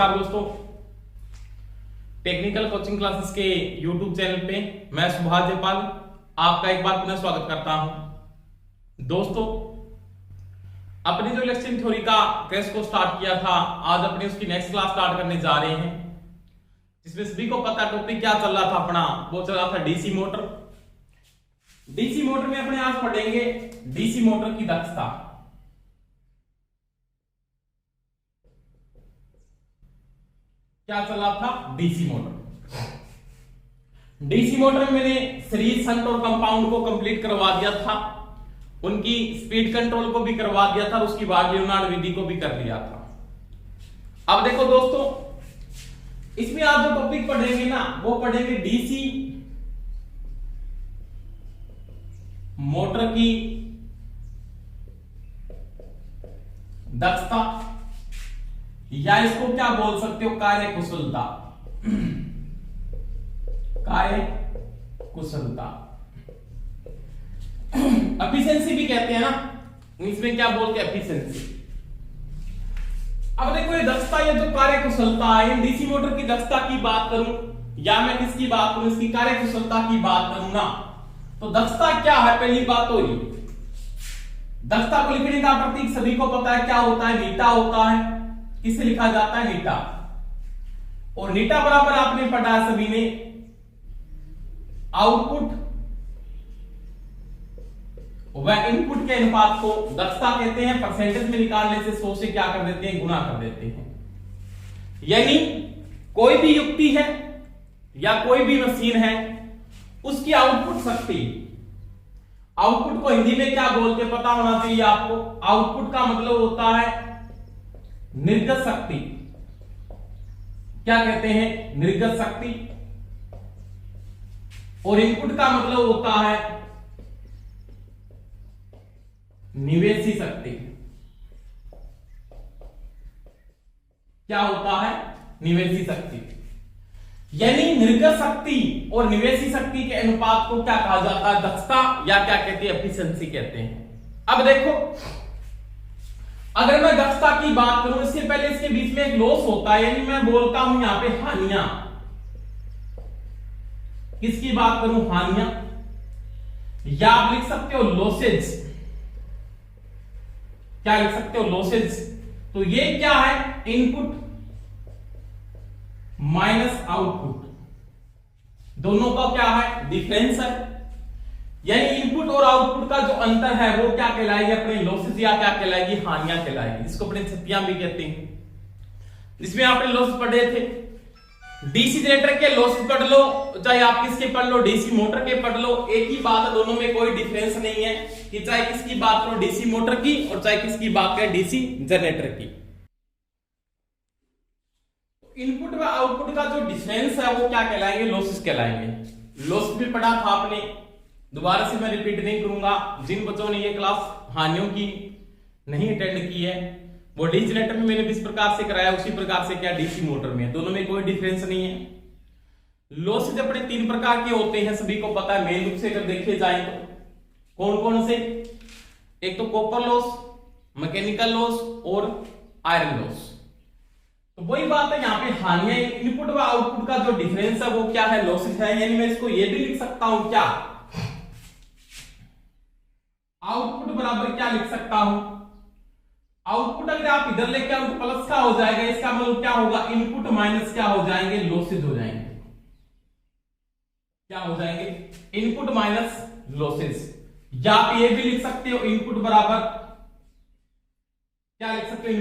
नमस्कार दोस्तों, technical coaching classes के YouTube चैनल पे मैं सुभाष जयपाल आपका एक बार पुनः स्वागत करता हूं। दोस्तों, अपनी जो इलेक्शन थ्योरी का टेस्ट को स्टार्ट किया था, आज अपनी उसकी नेक्स्ट क्लास स्टार्ट करने जा रहे हैं, जिसमें सभी को पता टॉपिक क्या चल रहा था अपना, वो चल रहा था डीसी मोटर। डीसी मोटर में अपने आज पढ़ेंगे डीसी मोटर की दक्षता। क्या चल रहा था? DC motor. डीसी मोटर में मैंने सीरीज, शंट और कंपाउंड को कंप्लीट करवा दिया था, उनकी स्पीड कंट्रोल को भी करवा दिया था, उसकी बाद लियोनार्ड विधि को भी कर दिया था। अब देखो दोस्तों, इसमें आप जो टॉपिक पढ़ेंगे ना, वो पढ़ेंगे डीसी मोटर की दक्षता, या इसको क्या बोल सकते हो, कार्य कुशलता। कार्य कुशलता, एफिशिएंसी भी कहते हैं ना, इसमें क्या बोलते हैं? एफिशिएंसी। अब देखो, ये दक्षता, ये जो कार्य कुशलता है, डीसी मोटर की दक्षता की बात करूं या मैं किसकी बात करूं, इसकी कार्य कुशलता की बात करूं ना, तो दक्षता क्या है? पहली बात तो ये, दक्षता को लिखने का प्रतीक सभी को पता है, क्या होता है? नीटा होता है। किससे लिखा जाता है? नीटा। और नीटा बराबर आपने पढ़ा है सभी ने, आउटपुट व इनपुट के अनुपात को दक्षता कहते हैं। परसेंटेज में निकालने से 100 से क्या कर देते हैं? गुना कर देते हैं। यानी कोई भी युक्ति है या कोई भी मशीन है, उसकी आउटपुट शक्ति, आउटपुट को हिंदी में क्या बोलते हैं पता होना चाहिए आपको। आउटपुट का मतलब होता है निर्गत शक्ति। क्या कहते हैं? निर्गत शक्ति। और इनपुट का मतलब होता है निवेशी शक्ति। क्या होता है? निवेशी शक्ति। यानी निर्गत शक्ति और निवेशी शक्ति के अनुपात को क्या कहा जाता है? दक्षता, या क्या कहते हैं? एफिशिएंसी कहते हैं। अब देखो, अगर मैं दक्षता की बात करूं, इससे पहले इसके बीच में एक लॉस होता है, यानी मैं बोलता हूं यहां पे हानियां। किसकी बात करूं? हानियां, या आप लिख सकते हो लॉसेज। क्या लिख सकते हो? लॉसेज। तो ये क्या है? इनपुट माइनस आउटपुट, दोनों का क्या है? डिफरेंस है। यानी इनपुट और आउटपुट का जो अंतर है वो क्या कहलाएगी? अपने लॉसेस, या क्या कहलाएगी? हानियां कहलाएगी। इसको अपने क्षतियां भी कहते हैं। इसमें आपने लॉस पढ़े थे, डीसी जनरेटर के लॉस पढ़ लो, चाहे आप किसके पढ़ लो, डीसी मोटर के पढ़ लो, एक ही बात है, दोनों में कोई डिफरेंस नहीं है कि चाहे किसकी बात करो, डीसी मोटर की, और चाहे किसकी बात करें, डीसी जनरेटर की। इनपुट व आउटपुट का जो डिफरेंस है वो क्या कहलाएंगे? लॉसेस कहलाएंगे। लॉस भी पढ़ा था आपने, दोबारा से मैं रिपीट नहीं करूंगा। जिन बच्चों ने ये क्लास हानियों की नहीं अटेंड की है, वो डीसी जनरेटर में मैंने जिस प्रकार से कराया उसी प्रकार से क्या डीसी मोटर में, दोनों में कोई डिफरेंस नहीं है। लॉसेज अपने 3 प्रकार के होते हैं, सभी को पता है। मेन रूप से अगर देखे जाए तो कौन कौन से? एक तो कॉपर लॉस, मैकेनिकल लॉस और आयरन लॉस। तो वही बात है, यहाँ पे हानियां, इनपुट व आउटपुट का जो डिफरेंस है वो क्या है? लॉसेज है। यानी मैं इसको ये भी लिख सकता हूं, क्या? आउटपुट बराबर क्या लिख सकता हूं? आउटपुट अगर आप इधर लेके आओ तो प्लस का हो जाएगा, इसका मतलब क्या होगा? इनपुट माइनस क्या हो जाएंगे? लॉसेज हो जाएंगे। क्या हो जाएंगे? Input minus losses. या आप ये भी लिख सकते हो, इनपुट बराबर क्या लिख सकते हो?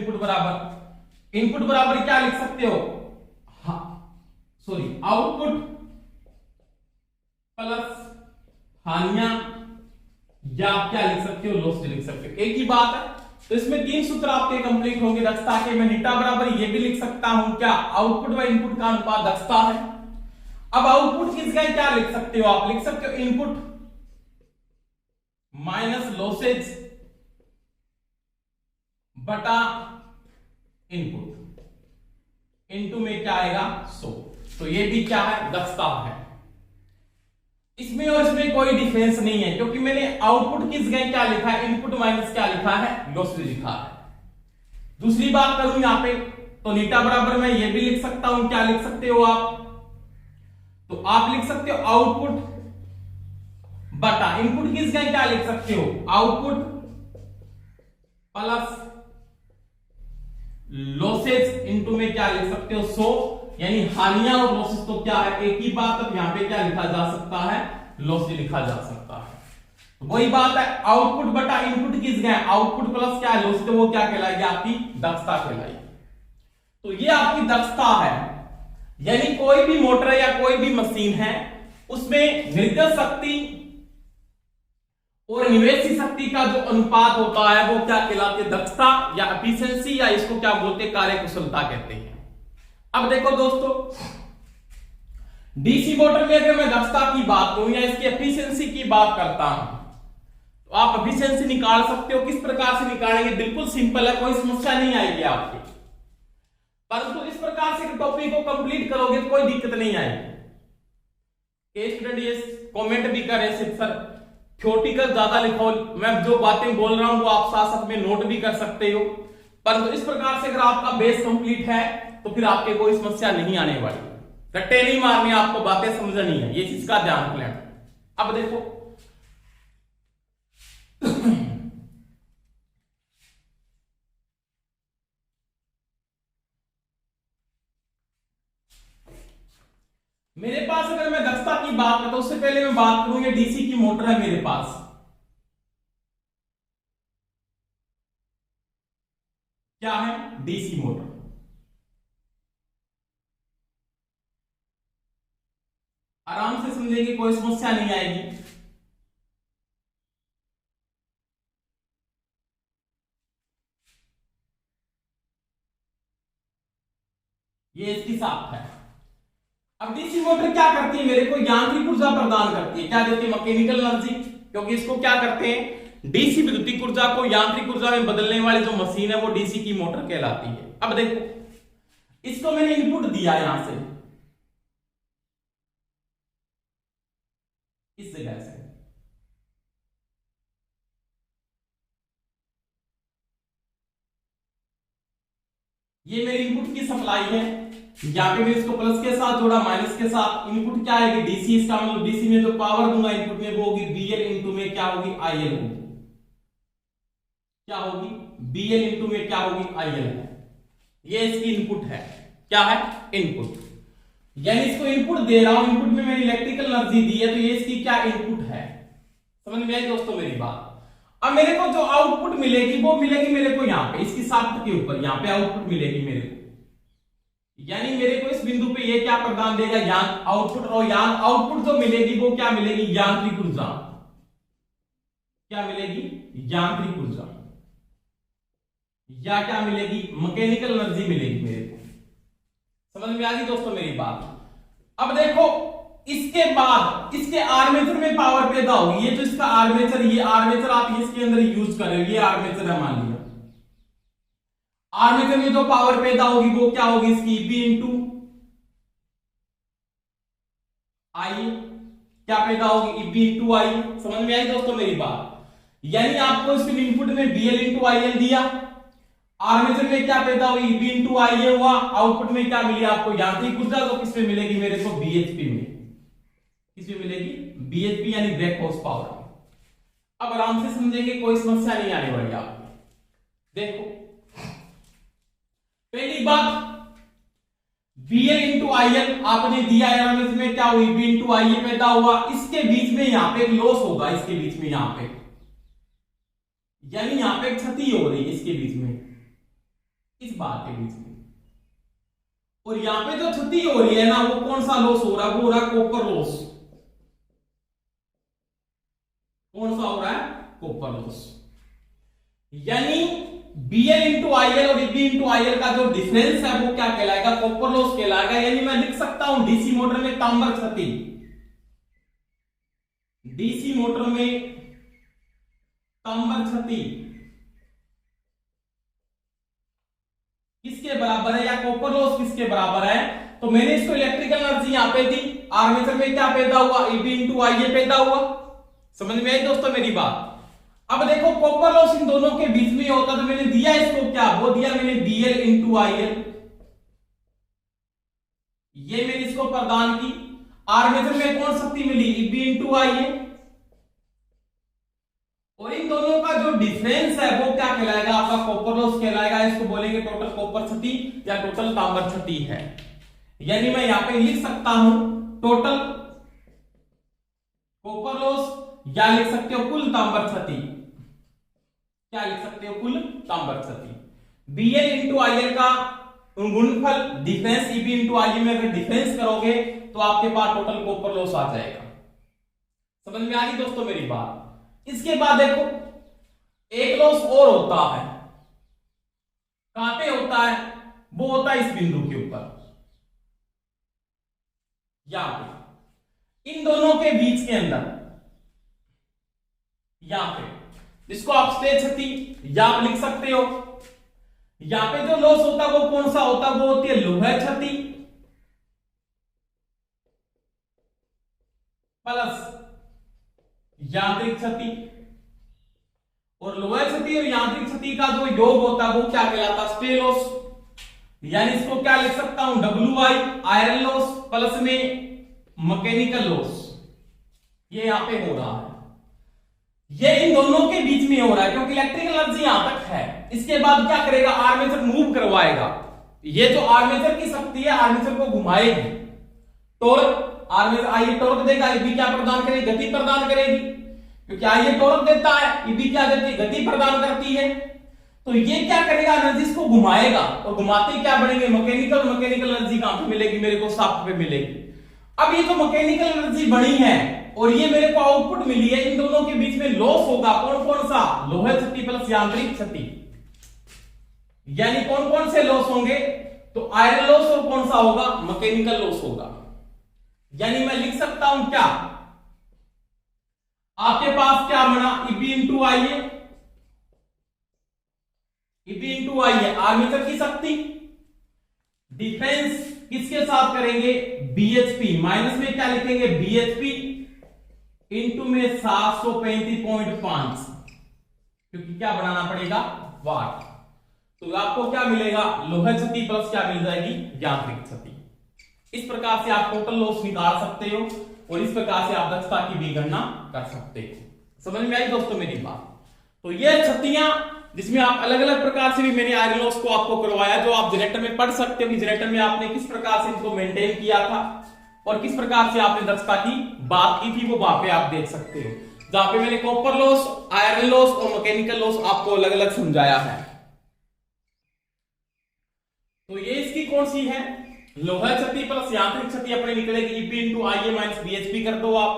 इनपुट बराबर क्या लिख सकते हो? आउटपुट प्लस हानियां, या आप क्या लिख सकते हो? लॉस लिख सकते हो। एक ही बात है। तो इसमें 3 सूत्र आपके कंप्लीट होंगे दक्षता के। मैं नीटा बराबर ये भी लिख सकता हूं, क्या? आउटपुट व इनपुट का अनुपात दक्षता है। अब आउटपुट की जगह क्या लिख सकते हो? आप लिख सकते हो इनपुट माइनस लॉसेज बटा इनपुट, इनटू में क्या आएगा? 100। तो ये भी क्या है? दक्षता है। इसमें और इसमें कोई डिफरेंस नहीं है, क्योंकि मैंने आउटपुट की जगह क्या लिखा है? इनपुट माइनस क्या लिखा है? लॉसेज लिखा है। दूसरी बात करूं यहां पे, तो नीटा बराबर मैं ये भी लिख सकता हूं, क्या लिख सकते हो आप, तो आप लिख सकते हो आउटपुट बटा इनपुट किस गए, क्या लिख सकते हो आउटपुट प्लस लॉसेज इनटू में क्या लिख सकते हो 100, यानी हानियां और लॉसेज तो क्या है एक ही बात, अब यहां पे क्या लिखा जा सकता है, लॉस लिखा जा सकता है। तो वही बात है, आउटपुट बटा इनपुट किस गए, आउटपुट प्लस क्या लॉस, तो वो क्या कहलाएगी आपकी दक्षता कहलाएगी। तो ये आपकी दक्षता है, यानी कोई भी मोटर या कोई भी मशीन है उसमें निर्गत शक्ति और निवेशी शक्ति का जो अनुपात होता है वो क्या कहलाती है, दक्षता या एफिशिएंसी, या इसको क्या बोलते हैं, कार्यकुशलता कहते हैं। अब देखो दोस्तों, डीसी मोटर में अगर मैं दक्षता की बात करूं या इसकी एफिशिएंसी की बात करता हूं तो आप एफिशिएंसी निकाल सकते हो। किस प्रकार से निकालेंगे, बिल्कुल सिंपल है, कोई समस्या नहीं आएगी आपकी, परंतु इस प्रकार से टॉपिक को कंप्लीट करोगे तो कोई दिक्कत नहीं आएगी। स्टूडेंट ये कमेंट भी करें सर थ्योरेटिकल ज्यादा लिखो, मैं जो बातें बोल रहा हूं वो आप साथ साथ में नोट भी कर सकते हो, परंतु इस प्रकार से अगर आपका बेस कंप्लीट है तो फिर आपके कोई समस्या नहीं आने वाली, रट्टे नहीं मारने, आपको बातें समझनी है, ये चीज का ध्यान रख लेना। अब देखो मेरे पास अगर मैं दक्षता की बात करता हूं उससे पहले मैं बात करूं, ये डीसी की मोटर है मेरे पास, क्या है डीसी मोटर। आराम से समझेंगे, कोई समस्या नहीं आएगी। ये इसकी साख है। अब डीसी मोटर क्या करती है, मेरे को यांत्रिक ऊर्जा प्रदान करती है, क्या देती है, मैकेनिकल एनर्जी, क्योंकि इसको क्या करते हैं, डीसी विद्युतीय ऊर्जा को यांत्रिक ऊर्जा में बदलने वाली जो मशीन है वो डीसी की मोटर कहलाती है। अब देखो इसको मैंने इनपुट दिया यहां से, इस जगह से, ये मेरी इनपुट की सप्लाई है, यहां पे मैं इसको प्लस के साथ जोड़ा माइनस के साथ, इनपुट क्या आएगी डीसी, इसका मतलब डीसी में जो पावर दूंगा इनपुट में वो होगी बीएल इंटू में क्या होगी आईएल होगी, क्या होगी बीएल इंटू में क्या होगी आईएल है। ये इसकी इनपुट है, क्या है इनपुट, यानी इसको इनपुट दे रहा हूं, इनपुट में मैंने इलेक्ट्रिकल एनर्जी दी है तो ये इसकी क्या इनपुट है। समझ में आई दोस्तों मेरी बात। अब मेरे को जो आउटपुट मिलेगी वो मिलेगी मेरे को यहां पे इसकी साथ के ऊपर, यहां पे आउटपुट मिलेगी मेरे को, यानी मेरे को इस बिंदु पे ये क्या प्रदान देगा यांत्रिक आउटपुट, और आउटपुट जो मिलेगी वो क्या मिलेगी यांत्रिक ऊर्जा, क्या मिलेगी यांत्रिक ऊर्जा, या क्या मिलेगी मैकेनिकल एनर्जी मिलेगी मेरे को। समझ में आ गई दोस्तों मेरी बात। अब देखो इसके बाद इसके आर्मेचर में पावर पैदा होगी, ये जो इसका आर्मेचर, ये आर्मेचर आप इसके अंदर यूज कर रहे हो, ये आर्मेचर है मान लिया, आर्मेचर में जो पावर पैदा होगी वो क्या होगी इसकी बी इंटू आई, क्या पैदा होगी बी इंटू आई। समझ में आई दोस्तों मेरी बात, यानी आपको इसके इनपुट में बीएल इंटू आईएल दिया, आर्मेचर में क्या पैदा हुई बी इंटू आईए हुआ, आउटपुट में क्या मिली आपको यांत्रिक ऊर्जा, तो किसमें मिलेगी मेरे को बीएचपी में, किसमें मिलेगी बीएचपी यानी ब्रेक हॉर्स पावर। अब आराम से समझेंगे, कोई समस्या नहीं आने वाली आपको। देखो पहली बात बीएल इंटू आईएल आपने दिया है, में क्या हुई बी इंटू आईए पैदा हुआ, इसके बीच में यहां पे एक लॉस होगा, इसके बीच में यहां पे, यानी यहां पे क्षति हो रही है इसके बीच में, इस बात के बीच में, और यहां पे जो क्षति हो रही है ना वो कौन सा लॉस हो रहा है, वो हो रहा है कॉपर लॉस। कौन सा हो रहा है कॉपर लॉस, यानी बीएल इंटू आईएल और बी इंटू आईएल का जो डिफरेंस है वो क्या कहलाएगा कॉपर लॉस कहलाएगा। यानी मैं लिख सकता हूं डीसी मोटर में तांबर क्षति, डीसी मोटर में तांबर क्षति किसके बराबर है, या कॉपर लॉस किसके बराबर है, तो मैंने इसको इलेक्ट्रिकल एनर्जी यहां पे दी, आर्मेचर में क्या पैदा हुआ बी इंटू आईए पैदा हुआ। समझ में आई दोस्तों मेरी बात। अब देखो कॉपर लॉस इन दोनों के बीच में होता, तो मैंने दिया इसको क्या, वो दिया मैंने बीएल इंटू आईएल, ये मैंने इसको प्रदान की। आर्मेचर में कौन शक्ति मिली, Eb इंटू आई है, और इन दोनों का जो डिफरेंस है वो क्या कहलाएगा, आपका कॉपर लॉस कहलाएगा। इसको बोलेंगे टोटल कॉपर क्षति या टोटल तांबर क्षति है। यानी मैं यहां पे लिख सकता हूं टोटल कॉपर लॉस या लिख सकते हो कुल तांबर क्षति। क्या लिख सकते हो, कुल तांबर क्षति। Bl इंटू IL का गुणनफल डिफरेंस Eb इंटू आई में अगर डिफरेंस करोगे तो आपके पास टोटल कॉपर लॉस आ जाएगा। समझ में आ गई दोस्तों मेरी बात। इसके बाद देखो एक लॉस और होता है, कहां पे होता है, वो होता है इस बिंदु के ऊपर, यहां पे इन दोनों के बीच के अंदर, यहां पे इसको आप स्टेज क्षति या आप लिख सकते हो। यहां पे जो लॉस होता है वो कौन सा होता है, वो होती है लोह क्षति प्लस यांत्रिक क्षति। और लोह क्षति और यांत्रिक क्षति का जो योग होता है वो क्या कहलाता है, स्टे लॉस। यानी इसको क्या लिख सकता हूं, WI आयरन लॉस प्लस में मैकेनिकल लॉस। ये यहां पे हो रहा है, ये इन दोनों के बीच में हो रहा है क्योंकि इलेक्ट्रिकल एनर्जी यहां तक है। इसके बाद क्या करेगा, आर्मेचर मूव करवाएगा। ये जो आर्मेचर की शक्ति है आर्मेचर को घुमाएगी, टॉर्क आर्मेचर आई टॉर्क देगा, Eb क्या प्रदान करेगी, गति प्रदान करेगी, क्योंकि आई टॉर्क देता है, Eb क्या देती है, गति प्रदान करती है। तो ये क्या करेगा, एनर्जी को घुमाएगा और घुमाते क्या बढ़ेंगे, मैकेनिकल एनर्जी कहां पे मिलेगी, मेरे को शाफ्ट पे मिलेगी। अब ये जो मैकेनिकल एनर्जी बनी है और ये मेरे को आउटपुट मिली है, इन दोनों के बीच में लॉस होगा कौन कौन सा, लोह क्षति प्लस यांत्रिक क्षति। यानी कौन कौन से लॉस होंगे, तो आयरन लॉस और कौन सा होगा, मैकेनिकल लॉस होगा। यानी मैं लिख सकता हूं क्या, आपके पास क्या बना, Eb इंटू आई है, Eb इंटू आई है आर्मेचर की शक्ति, डिफेंस किसके साथ करेंगे, BHP माइनस में क्या लिखेंगे, BHP इंटू में 735.5, क्योंकि क्या बनाना पड़ेगा, वाट। तो आपको क्या मिलेगा, लोह क्षति प्लस क्या मिल जाएगी, यांत्रिक क्षति। इस प्रकार से आप टोटल लॉस निकाल सकते हो और इस प्रकार से आप दक्षता की भी गणना कर सकते हो। समझ में आई दोस्तों मेरी बात। तो ये क्षतियां जिसमें आप अलग अलग प्रकार से भी मैंने आयरन लॉस को आपको करवाया, जो आप जनरेटर में पढ़ सकते हो कि जनरेटर में आपने किस प्रकार से इनको मेंटेन किया था और किस प्रकार से आपने दक्षता की बात की थी, वो वहां पे आप देख सकते हो, जहां पे मैंने कॉपर लॉस, आयरन लॉस और मैकेनिकल लॉस आपको अलग अलग समझाया है। तो ये इसकी कौन सी है, लोह क्षति प्लस यांत्रिक क्षति अपने निकलेगी, Eb इंटू आई माइनस BHP कर दो आप,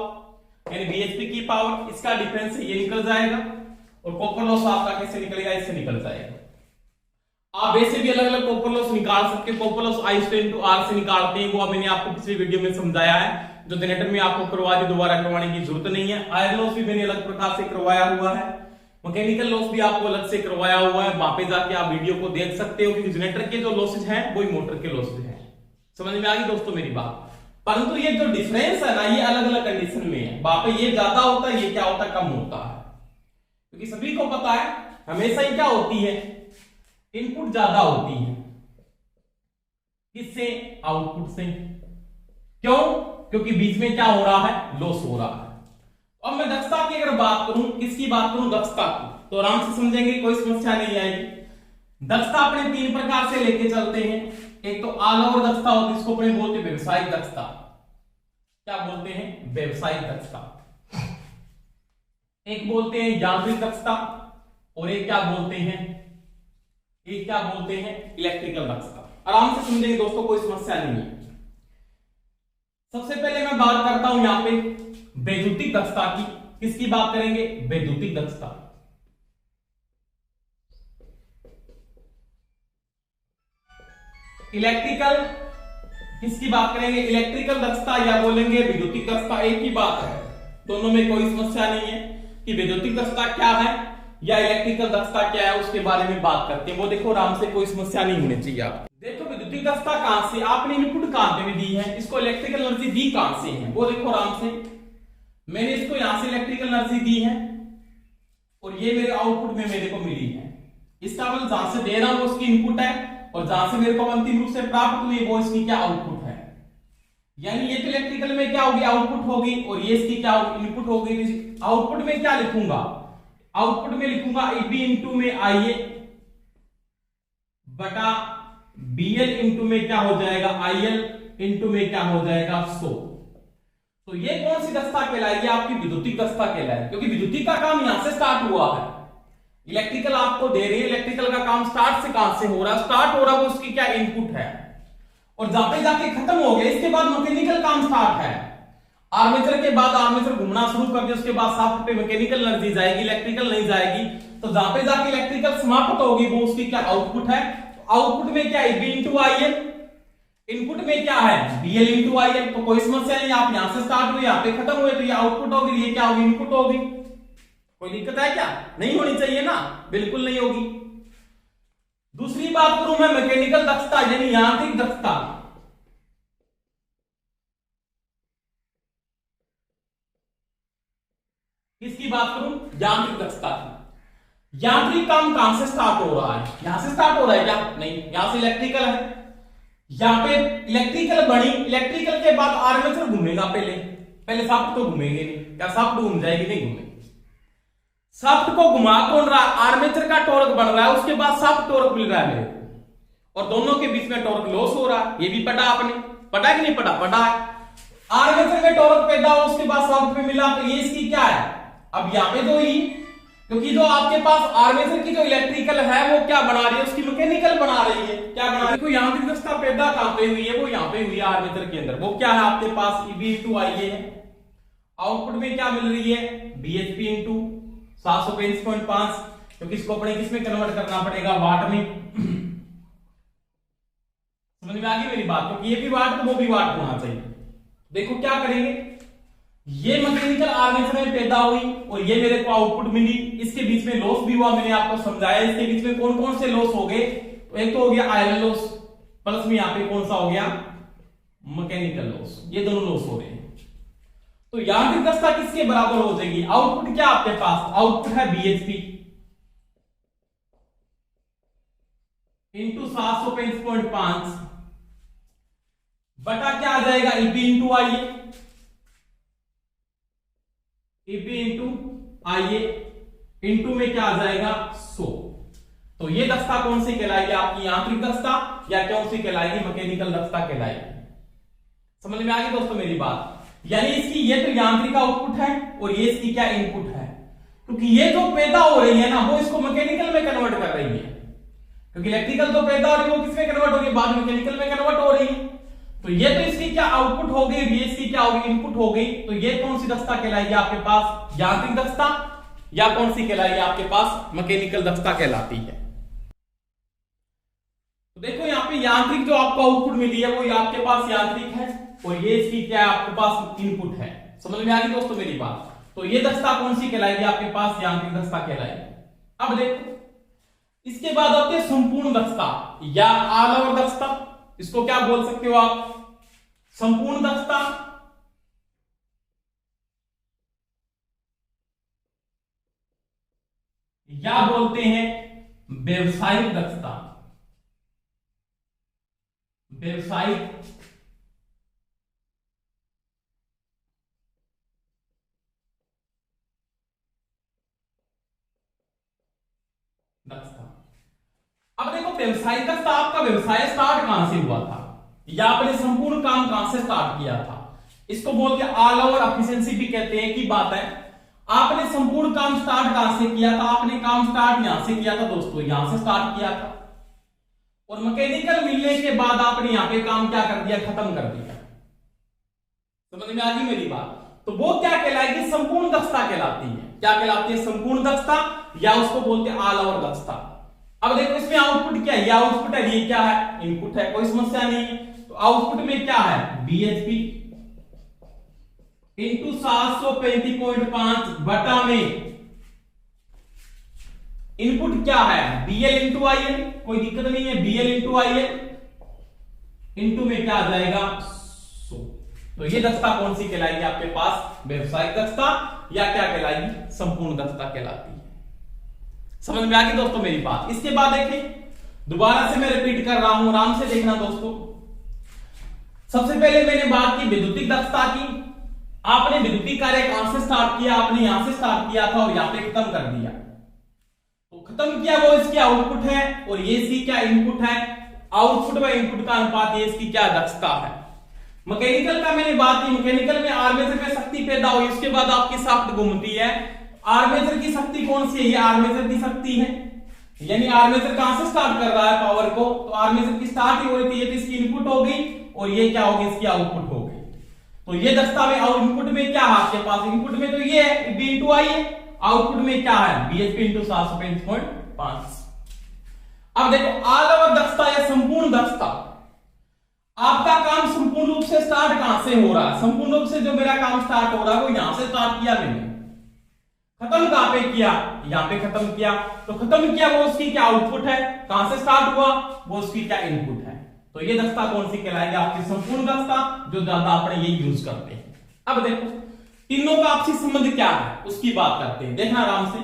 यानी BHP की पावर, इसका डिफरेंस ये निकल जाएगा। और कॉपर लॉस आपका कैसे निकलेगा, इससे निकल जाएगा। आप ऐसे भी अलग अलग कॉपर लॉस निकाल सकते हो। Copper loss I into R से निकालते हैं, वो मैंने आपको पिछले वीडियो में समझाया है, जो जनरेटर में आपको करवा दी, दोबारा करवाने की जरूरत नहीं है। आयरन लॉस भी मैंने अलग प्रकार से करवाया हुआ है, मैकेनिकल लॉस भी आपको अलग से करवाया हुआ है, वहां पे जाके आप वीडियो को देख सकते हो, क्योंकि जनरेटर के जो लॉसेज हैं वही मोटर के लॉसेज हैं। समझ में आ गई दोस्तों मेरी बात। परंतु ये जो डिफरेंस है ना, ये अलग अलग कंडीशन में है, वहां पे ये ज्यादा होता है, ये क्या होता है, कम होता है। क्योंकि सभी को पता है हमेशा ही क्या होती है, इनपुट ज्यादा होती है, किससे, आउटपुट से। क्यों, क्योंकि बीच में क्या हो रहा है, लॉस हो रहा है। अब मैं दक्षता की अगर बात करूं, किसकी बात करूं, दक्षता की, तो आराम से समझेंगे, कोई समस्या नहीं आएगी। दक्षता अपने तीन प्रकार से लेके चलते हैं। एक तो ऑल ओवर दक्षता होती है, इसको अपने बोलते हैं व्यवसायिक दक्षता। क्या बोलते हैं, व्यवसायिक दक्षता। एक बोलते हैं यांत्रिक दक्षता और एक क्या बोलते हैं, एक क्या बोलते हैं, इलेक्ट्रिकल दक्षता। आराम से समझेंगे दोस्तों, कोई समस्या नहीं है। सबसे पहले मैं बात करता हूं यहां पे वैद्युतिक दक्षता की। किसकी बात करेंगे, वैद्युतिक दक्षता। इलेक्ट्रिकल किसकी बात करेंगे, इलेक्ट्रिकल दक्षता या बोलेंगे विद्युतिक दक्षता, एक ही बात है, दोनों में कोई समस्या नहीं है कि विद्युतिक दक्षता क्या है या इलेक्ट्रिकल दक्षता क्या है, उसके बारे में बात करते हैं। वो देखो आराम से, कोई समस्या नहीं होनी चाहिए। आप देखो विद्युतिक दक्षता कहां से, आपने इनपुट कहां पे दी है, इसको इलेक्ट्रिकल एनर्जी दी कहां से है, वो देखो आराम से, मैंने इसको यहां से इलेक्ट्रिकल एनर्जी दी है और ये मेरे आउटपुट में मेरे को मिली है। इसका मतलब जहां से दे रहा हूं उसकी इनपुट है और जहां से मेरे को अंतिम रूप से प्राप्त हुई वो इसकी क्या आउटपुट है। यानी ये तो इलेक्ट्रिकल में क्या होगी, आउटपुट होगी, और ये इसकी क्या होगी, इनपुट होगी। आउटपुट में क्या लिखूंगा, आउटपुट में लिखूंगा ईबी इंटू में आईए बटा बीएल इंटू में क्या हो जाएगा, आईएल इंटू में क्या हो जाएगा 100। तो ये कौन सी दस्ता कहलाएगी, आपकी विद्युतिक दस्ता कहलाएगी, क्योंकि विद्युतिक का काम यहां से स्टार्ट हुआ है। इलेक्ट्रिकल आपको दे रही है, इलेक्ट्रिकल का काम स्टार्ट से कहां से हो रहा है, स्टार्ट हो रहा है वो उसकी क्या इनपुट है, और जहां पे जाके खत्म हो गया इसके बाद मैकेनिकल काम स्टार्ट है। आर्मेचर के बाद आर्मेचर घूमना शुरू कर दिया, उसके बाद शाफ्ट पे मैकेनिकल एनर्जी जाएगी, इलेक्ट्रिकल नहीं जाएगी। तो जहां पे जाके इलेक्ट्रिकल समाप्त होगी वो उसकी क्या आउटपुट है। तो आउटपुट में क्या है, बी इंटू आईएल, इनपुट में क्या है, बीएल इंटू आईएल। तो कोई समस्या नहीं, आप यहां से स्टार्ट हुए यहां पे खत्म हुए, तो ये आउटपुट होगी, ये क्या होगी, इनपुट होगी। कोई दिक्कत है क्या, नहीं होनी चाहिए ना, बिल्कुल नहीं होगी। दूसरी बात करूं मैं मैकेनिकल दक्षता यानी यांत्रिक दक्षता। किसकी बात करूं, यांत्रिक दक्षता की। यांत्रिक काम कहां से स्टार्ट हो रहा है, यहां से स्टार्ट हो रहा है क्या, नहीं, यहां से इलेक्ट्रिकल है, यहां पे इलेक्ट्रिकल बनी, इलेक्ट्रिकल के बाद आर्मेचर घूमेगा, पहले शाफ्ट तो घूमेंगे नहीं, क्या शाफ्ट घूम जाएगी, नहीं घूमेगी। शाफ्ट को घुमा कौन रहा, आर्मेचर का टॉर्क बढ़ रहा है, उसके बाद शाफ्ट टॉर्क मिल रहा है मेरे को, और दोनों के बीच में टॉर्क लॉस हो रहा है। ये भी पढ़ा आपने, पढ़ा कि नहीं पढ़ा, पढ़ा है। आर्मेचर में टॉर्क पैदा हो, उसके बाद शाफ्ट पे मिला, तो ये इसकी क्या है, अब यहां पे दो ही, क्योंकि जो आपके पास आर्मेचर की जो इलेक्ट्रिकल है वो क्या बना रही है, उसकी मैकेनिकल बना रही है, क्या बना रही है। कोई यांत्रिक दक्षता पैदा कहां पे हुई है, वो यहां पे हुई है आर्मेचर के अंदर। वो क्या है आपके पास, ईबी इंटू आईए है, आउटपुट में क्या मिल रही है, बीएचपी इंटू 735.5, क्योंकि इसको अपने किसमें कन्वर्ट करना पड़ेगा, वाट में। समझ में आ गई मेरी बात, क्योंकि ये भी वाट तो वो भी वाट होना चाहिए। देखो क्या करेंगे, ये मैकेनिकल आर्मेचर में पैदा हुई और ये मेरे को आउटपुट मिली, इसके बीच में लॉस भी हुआ, मैंने आपको समझाया इसके बीच में कौन कौन से लॉस हो गए। तो एक तो हो गया आयरन लॉस, प्लस में यहां पे कौन सा हो गया, मैकेनिकल लॉस, ये दोनों लॉस हो रहे हैं। तो यांत्रिक दक्षता किसके बराबर हो जाएगी, आउटपुट क्या आपके पास, आउटपुट है बीएचपी इंटू 735.5 बटा क्या आ जाएगा, ईबी इंटू आईए, ईबी इंटू आईए इंटू में क्या आ जाएगा 100। तो ये दक्षता कौन सी कहलाएगी, आपकी यांत्रिक दक्षता, या कौन सी कहलाएगी, मैकेनिकल दक्षता कहलाएगी। समझ में आ गई दोस्तों मेरी बात। यानी इसकी ये तो यांत्रिक आउटपुट है और ये इसकी क्या इनपुट है, क्योंकि ये जो पैदा हो रही है ना वो इसको मैकेनिकल में कन्वर्ट कर रही है, क्योंकि इलेक्ट्रिकल तो पैदा हो रही है वो किसमें कन्वर्ट हो रही है, बाद में मैकेनिकल में कन्वर्ट हो रही है। तो ये तो इसकी क्या आउटपुट हो गई, ये इसकी क्या होगी, इनपुट हो गई। तो ये कौन सी दक्षता कहलाएगी आपके पास, यांत्रिक दक्षता, या कौन सी कहलाएगी आपके पास, मैकेनिकल दक्षता कहलाती है। तो देखो यहाँ पे यांत्रिक जो आपको आउटपुट मिली है वो आपके पास यांत्रिक है, और ये इसकी क्या है आपके पास इनपुट है। समझ में आ गई दोस्तों मेरी बात। तो ये दक्षता कौन सी कहलाएगी आपके पास, यांत्रिक दक्षता कहलाएगी। अब देखो इसके बाद आती है संपूर्ण दक्षता या ऑल ओवर दक्षता, इसको क्या बोल सकते हो आप, संपूर्ण दक्षता, या बोलते हैं व्यवसायिक दक्षता, व्यवसायिक दक्षता। अब देखो व्यवसायिक दक्षता, आपका व्यवसाय स्टार्ट कहां से हुआ था, या आपने संपूर्ण काम कहां से स्टार्ट किया था, इसको बोलते हैं ऑल ओवर एफिशिएंसी भी कहते हैं। की बात है, आपने संपूर्ण काम स्टार्ट कहां से किया था, आपने काम स्टार्ट यहां से किया था दोस्तों, यहां से स्टार्ट किया था, और मैकेनिकल मिलने के बाद आपने यहां पे काम क्या कर दिया, खत्म कर दिया। समझ में आ गई मेरी बात। तो वो क्या कहलाएगी, संपूर्ण दक्षता कहलाती है। क्या कहलाती है, संपूर्ण दक्षता, या उसको बोलते हैं ऑल ओवर दक्षता। अब देखो इसमें आउटपुट क्या है, ये आउटपुट है, ये क्या है, इनपुट है, कोई समस्या नहीं है। तो आउटपुट में क्या है, बीएचपी इंटू 735.5 बटा में इनपुट क्या है, बीएल इंटू आईएल, कोई दिक्कत नहीं है, बीएल इंटू आईएल इंटू में क्या आ जाएगा 100। तो ये दक्षता कौन सी कहलाएगी आपके पास, व्यवसायिक दक्षता, या क्या कहलाएगी, संपूर्ण दक्षता कहलाती है। समझ में आ गई दोस्तों मेरी बात। इसके बाद देखिए दोबारा से मैं रिपीट कर रहा हूं, आराम से देखना दोस्तों। सबसे पहले मैंने बात की विद्युतीय दक्षता की। आपने विद्युतीय कार्य कहां से स्टार्ट किया, आपने यहां से स्टार्ट किया था और यहां पे खत्म कर दिया। तो खत्म किया वो इसकी आउटपुट है और ये इसकी क्या इनपुट है। आउटपुट व इनपुट का अनुपात ये इसकी क्या दक्षता है। मैकेनिकल का मैंने बात की, मैकेनिकल में आर्मेचर में शक्ति पैदा हुई, उसके बाद आपकी शाफ्ट घूमती है। आर्मेचर की शक्ति कौन सी है, ये आर्मेचर की शक्ति है, यानी आर्मेचर कहां से स्टार्ट कर रहा है पावर को, तो आर्मेचर की स्टार्ट हो रही थी, ये तो इसकी इनपुट हो गई और ये क्या होगी, इसकी आउटपुट हो गई। तो ये दक्षता में इनपुट में क्या है आपके पास, इनपुट में तो ये है बी इंटू आई है, आउटपुट में क्या है बीएचपी इंटू 735.5। अब देखो ऑल ओवर दक्षता या संपूर्ण दक्षता, आपका काम संपूर्ण रूप से स्टार्ट कहां से हो रहा है, संपूर्ण रूप से जो मेरा काम स्टार्ट हो रहा है वो यहां से स्टार्ट किया मैंने, खत्म कहां पे किया, यहां पे खत्म किया। तो खत्म किया वो उसकी क्या आउटपुट है, कहां से स्टार्ट हुआ वो उसकी क्या इनपुट है। तो ये दक्षता कौन सी कहलाएगी, आपकी संपूर्ण दक्षता, जो ज्यादा अपने ये यूज करते हैं। अब देखो तीनों का आपसी संबंध क्या है उसकी बात करते हैं, देखना आराम से।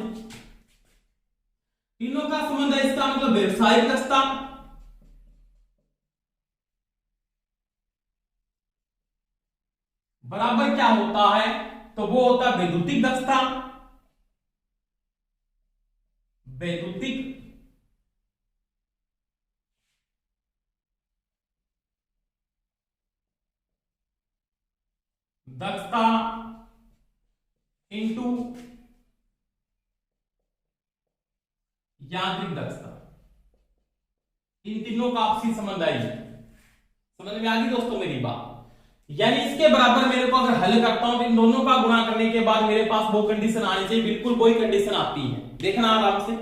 तीनों का संबंध है, इसका मतलब व्यवसायिक दक्षता, बराबर क्या होता है, तो वो होता है वैद्युतिक दक्षता, वैद्युतिक दक्षता इंटू यांत्रिक दक्षता। इन तीनों का आपसी संबंध है, समझ में आ गई दोस्तों मेरी बात। यानी इसके बराबर मेरे को अगर हल करता हूं तो इन दोनों का गुणा करने के बाद मेरे पास वो कंडीशन आनी चाहिए, बिल्कुल वही कंडीशन आती है। देखना आराम से,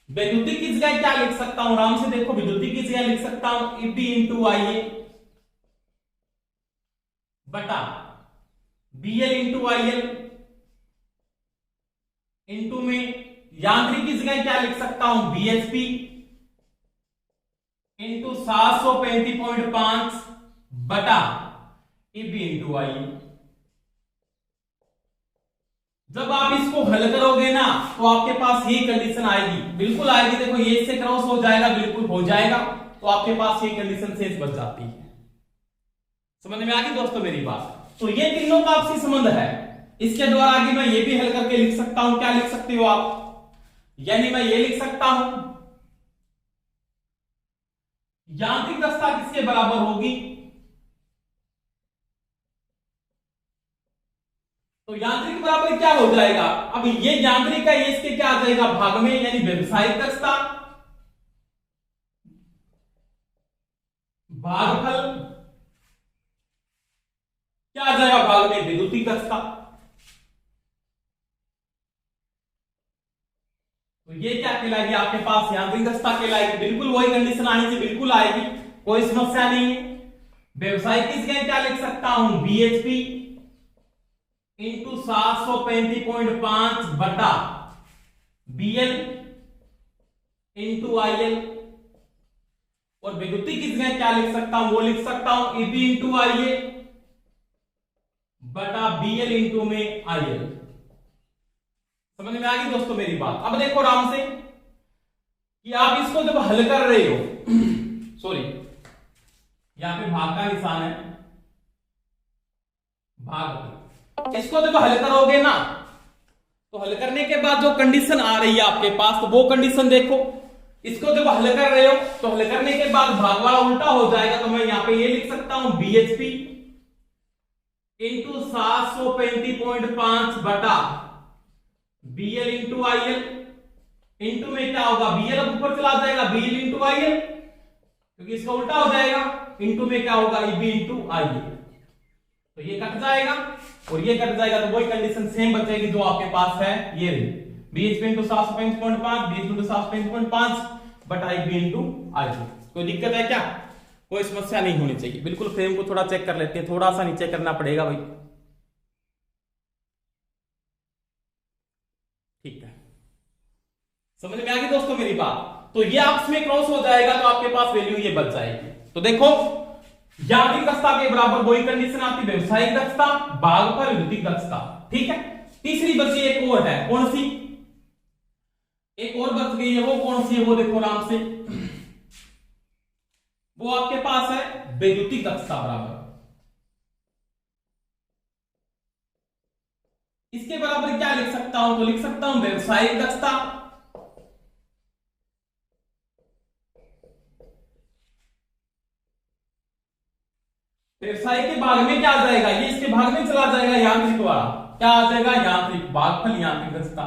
वैद्युतिक की जगह क्या लिख सकता हूं, आराम से देखो, विद्युतिक की जगह लिख सकता हूं ईपी इंटू आईए बटा बीएल इंटू आईएल इंटू में यांत्रिक की जगह क्या लिख सकता हूं बीएचपी इंटू 735.5 बटा ईपी इंटू आईए। जब आप इसको हल करोगे ना तो आपके पास यही कंडीशन आएगी, बिल्कुल आएगी। देखो ये इससे क्रॉस हो जाएगा, बिल्कुल हो जाएगा, तो आपके पास ये कंडीशन शेष बच जाती है। समझ में आ गई दोस्तों मेरी बात। तो ये तीनों का आपसी संबंध है, इसके द्वारा आगे मैं ये भी हल करके लिख सकता हूं। क्या लिख सकते हो आप, यानी मैं ये लिख सकता हूं यांत्रिक दक्षता किसके बराबर होगी, तो यांत्रिक बराबर क्या हो जाएगा, अब ये यांत्रिक का ये इसके क्या आ जाएगा भाग में, यानी व्यवसायिक दक्षता भागफल क्या आ जाएगा भाग में विद्युतीय दक्षता। तो ये क्या कहलाएगी आपके पास, यांत्रिक दक्षता कहलाएगी। बिल्कुल वही कंडीशन आनी चाहिए, बिल्कुल आएगी, कोई समस्या नहीं है। व्यवसायिक की जगह क्या लिख सकता हूं बीएचपी इंटू 735.5 बटा बीएल इंटू आईएल, और विद्युतीय की जगह क्या लिख सकता हूं, वो लिख सकता हूं ईपी इंटू आईए बटा बीएल इंटू में आईएल। समझ में आ गई दोस्तों मेरी बात। अब देखो आराम से कि आप इसको जब हल कर रहे हो सॉरी यहां पे भाग का निशान है, भाग, इसको जब हल करोगे ना तो हल करने के बाद जो कंडीशन आ रही है आपके पास, तो वो कंडीशन देखो। इसको जब हल कर रहे हो तो हल करने के बाद भाग वाला उल्टा हो जाएगा, तो मैं यहां पे ये लिख सकता हूं बीएचपी इंटू 735.5 बटा बीएल इंटू आईएल इंटू में क्या होगा, बीएल अब ऊपर चला जाएगा, बीएल इंटू आईएल, क्योंकि इसका उल्टा हो जाएगा, इंटू में क्या होगा ईबी इंटू आईएल। तो ये कट जाएगा और ये कट जाएगा, तो वही कंडीशन सेम बचेगी जो आपके पास है, ये बीएचपी इंटू 735.5 बीएचपी इंटू 735.5 बटा ईबी इंटू आईएल। कोई दिक्कत है क्या, कोई समस्या नहीं होनी चाहिए। बिल्कुल फ्रेम को थोड़ा चेक कर लेते हैं, थोड़ा सा नीचे करना पड़ेगा भाई, ठीक है। समझ में आ गई दोस्तों मेरी बात। तो ये आपस में क्रॉस हो जाएगा तो आपके पास वैल्यू ये बच जाएगी। तो देखो यांत्रिक दक्षता के बराबर वही कंडीशन आती है, व्यवसायिक दक्षता भागफल विद्युतीय दक्षता, ठीक है। तीसरी बची एक और है, कौन सी, एक और बच गई है, वो कौन सी है, वो देखो आराम से, वो आपके पास है वैद्युतिक दक्षता बराबर, इसके बराबर क्या लिख सकता हूं, तो लिख सकता हूं व्यवसायिक दक्षता व्यवसाय के भाग में क्या आ जाएगा, ये इसके भाग में चला जाएगा यांत्रिक वाला, क्या आ जाएगा यांत्रिक भागफल यांत्रिक दक्षता।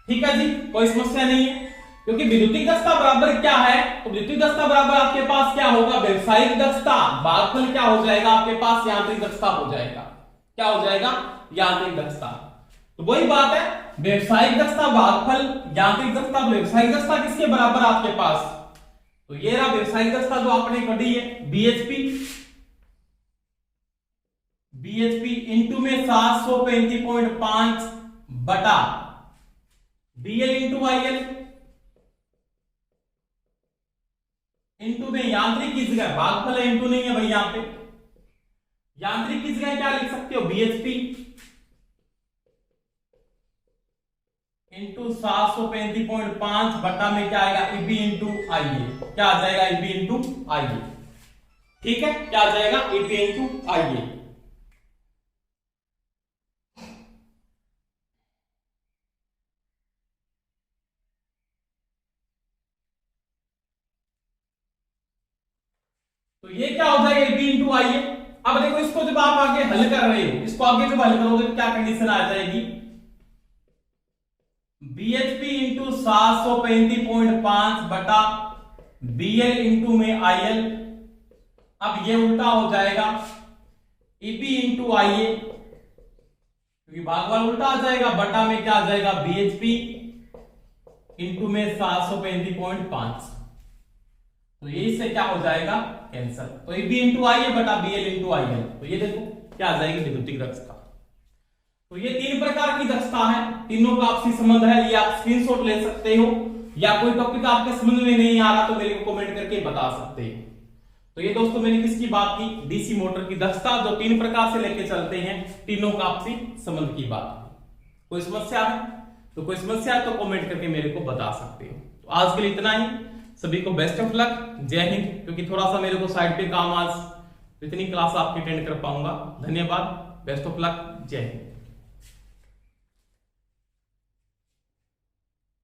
ठीक है जी, कोई समस्या नहीं है, क्योंकि विद्युतिक दक्षता बराबर क्या है, तो विद्युतिक दक्षता बराबर आपके पास क्या होगा, व्यवसायिक दक्षता भागफल क्या हो जाएगा आपके पास यांत्रिक दक्षता हो जाएगा, क्या हो जाएगा यांत्रिक दक्षता। तो वही बात है, व्यवसायिक दक्षता भागफल यांत्रिक दक्षता, व्यवसायिक दक्षता किसके बराबर आपके पास, तो ये रहा व्यवसायिक दक्षता जो आपने पढ़ी है बीएचपी, बीएचपी इंटू में 735.5 बटा बीएल इंटू आईएल इंटू में यांत्रिक की जगह भागफल है, इंटू नहीं है भाई, यहां पे यांत्रिक की जगह क्या लिख सकते हो बीएचपी इंटू 735.5 बटा में क्या आएगा ईबी इंटू आईए, क्या आ जाएगा ईबी इंटू आईए। ठीक है, क्या आ जाएगा ईबी इंटू आईए। तो ये क्या हो जाएगा ईबी इंटू आईए। अब देखो इसको जब आप आगे हल कर रहे हो, इसको आगे जब हल करोगे तो क्या कंडीशन आ जाएगी, बीएचपी इंटू 735.5 बटा बीएल इंटू में आईएल, अब ये उल्टा हो जाएगा ईबी इंटू आईए, क्योंकि भागफल उल्टा आ जाएगा, बटा में क्या आ जाएगा बीएचपी इंटू में 735.5, तो ये इससे क्या हो जाएगा कैंसिल, तो ईबी इंटू आईए बटा बीएल इंटू आईएल, तो ये देखो क्या आ जाएगी विद्युतिक दक्षता। तो ये तीन प्रकार की दक्षता है, तीनों का आपसी संबंध है, ये आप स्क्रीनशॉट ले सकते हो, या कोई टॉपिक आपके समझ में नहीं आ रहा तो मेरे को कमेंट करके बता सकते हो। तो ये दोस्तों मैंने किसकी बात की, डीसी मोटर की दक्षता जो तीन प्रकार से लेके चलते हैं, तीनों का आपसी संबंध की बात। कोई समस्या है तो कोई समस्या है तो कमेंट करके मेरे को बता सकते हो। तो आज के लिए इतना ही, सभी को बेस्ट ऑफ लक, जय हिंद। क्योंकि थोड़ा सा मेरे को साइड पे काम आज, इतनी क्लास आपकी अटेंड कर पाऊंगा। धन्यवाद, बेस्ट ऑफ लक, जय हिंद।